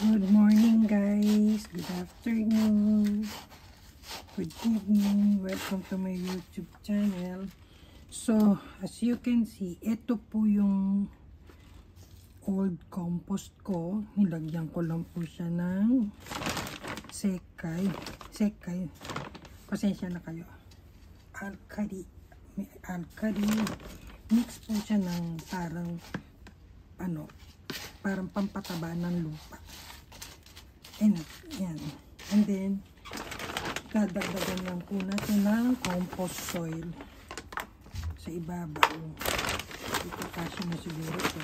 Good morning guys, good afternoon, good evening, welcome to my YouTube channel. So as you can see, ito po yung old compost ko. Nilagyan ko lang po siya ng sekay, pasensya na kayo, alkali, mix po siya ng parang parang pampataba ng lupa. Yan. And then, dadagdagan lang po natin ng compost soil sa ibabaw. Ito kasi na siguro ito.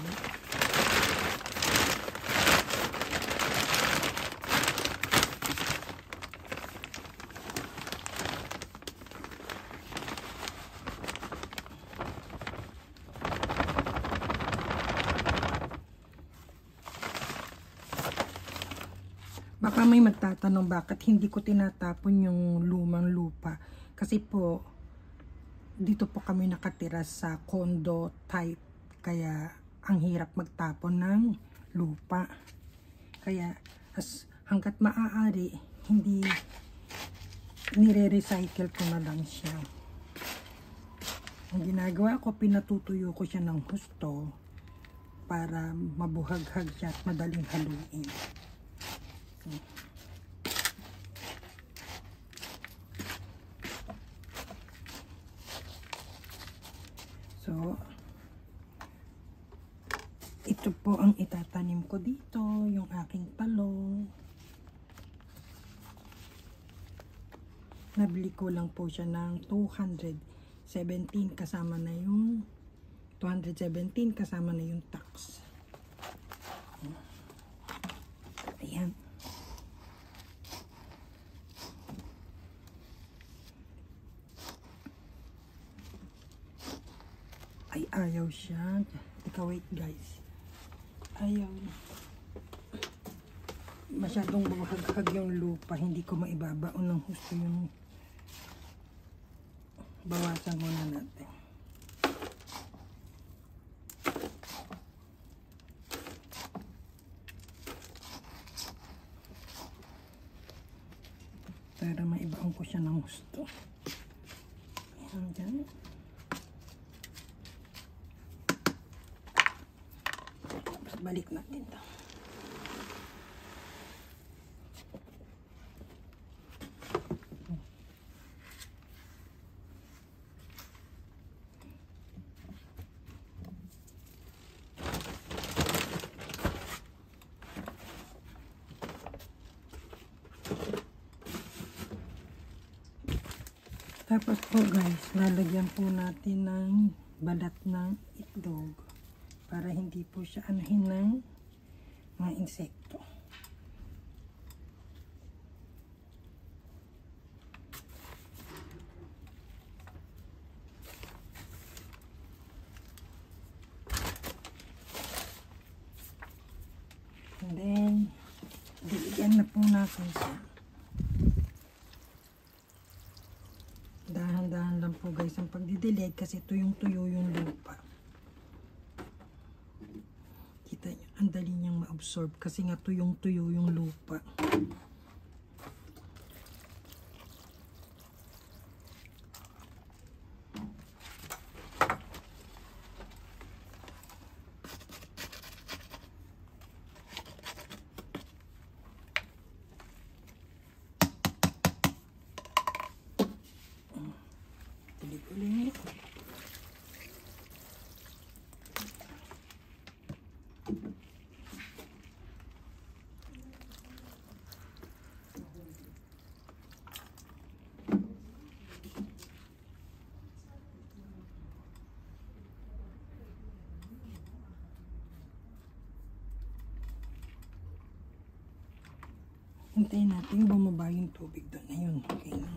Baka may magtatanong bakit hindi ko tinatapon yung lumang lupa. Kasi po, dito po kami nakatira sa condo type. Kaya, ang hirap magtapon ng lupa. Kaya, hanggat maaari, hindi nire-recycle ko na lang siya. Ang ginagawa ko, pinatutuyo ko siya ng husto para mabuhaghag siya at madaling haluin. So, ito po ang itatanim ko dito, yung aking talong. Nabili ko lang po siya ng 217 kasama na yung tax. Ayan. Ay, ayaw siya. Teka, wait guys. Ayaw. Masyadong buhaghag yung lupa. Hindi ko maibabaon ng husto yung bawasan muna natin. Para maibaon ko siya ng husto. Ayan dyan. Balik natin ito. Tapos po guys, lalagyan po natin ng balat ng itlog para hindi po siya anahin ng mga insekto. And then, diligyan na po natin siya. Dahan-dahan lang po guys ang pagdidilig kasi tuyong-tuyo yung lupa. Kita nyo, ang dali niyang ma-absorb kasi nga tuyong-tuyo yung lupa. Ulit. Hintayin natin bumaba yung tubig doon. Ayun, okay na.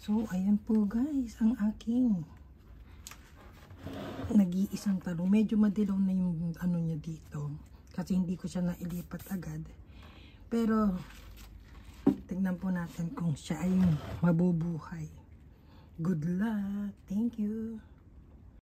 So, ayan po guys, ang aking nag-iisang talong. Medyo madilaw na yung ano niya dito. Kasi hindi ko siya nailipat agad. Pero, tignan po natin kung siya ay mabubuhay. Good luck. Thank you.